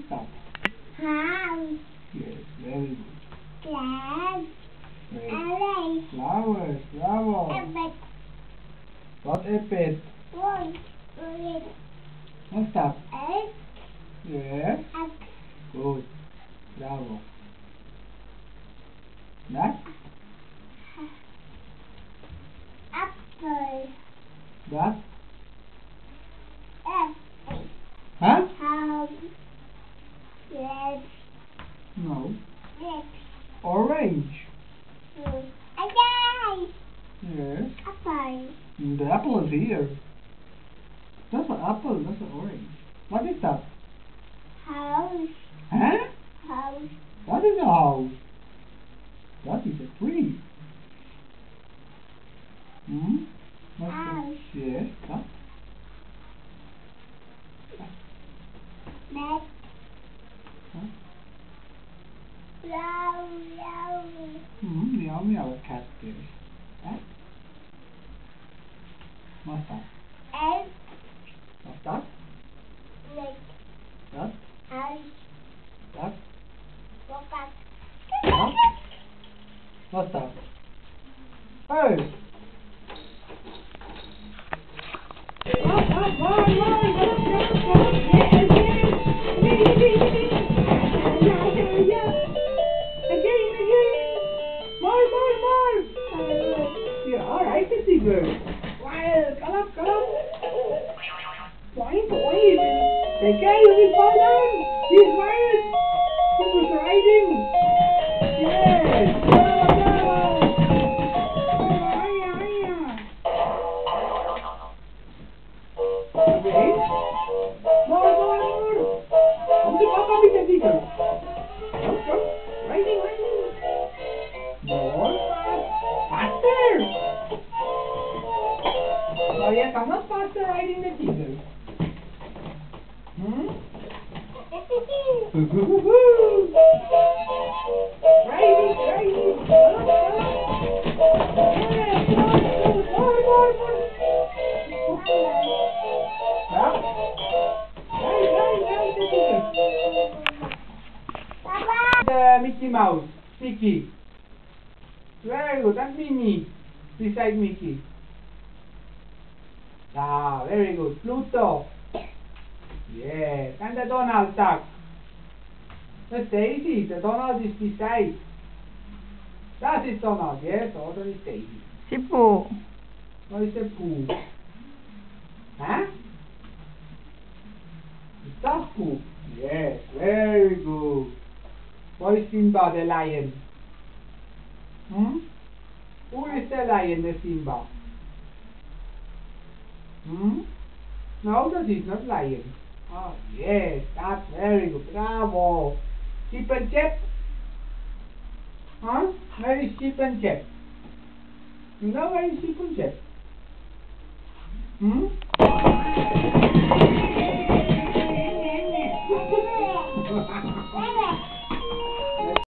is that? House. Yes, very good. Glass. Very Orange. Flowers, bravo. Rabbit. What a pet. One. Red. What's that? Egg. Yes. Egg. Good. Bravo. That? Apple. That? Apple. Huh? House. Red. No. Red. Orange. Again. Yes. Apple. The apple is here. That's an apple, that's an orange. What is that? House. Huh? House. What is a house? That is a tree. Hmm? What's House. that? Yes. That? Red. Huh? Flower. Meow meow, a cat there. Huh? What's that? Egg. What's that? Leg. That? House. That? Rocket. Huh? What's that? Hey! Alright, Sissy bird. Wild, come up. Point. Take care, you will fall down. He's wild. He was riding. Yes. Bravo. Hiya. Okay. More. Come to Papa with the bigger. Come. Riding. More fast. Faster. Oh yeah, come on faster riding the tigers. Riding. Yes, more. Well, ride the tigers. The Mickey Mouse, Mickey. Very good, and Minnie beside Mickey. Ah, very good. Pluto. Yes, and the Donald Duck. The Daisy, the Donald is beside. That is Donald, yes, other is Daisy. Si Po. What is the Pooh? Huh? Is that Pooh? Yes, very good. What is Simba the lion? Who is the lion, the Simba? No, that is not lion. Oh, yes, that's very good. Bravo. Chip and Chap? Huh? Where is Chip and Chap? You know where is Chip and Chap?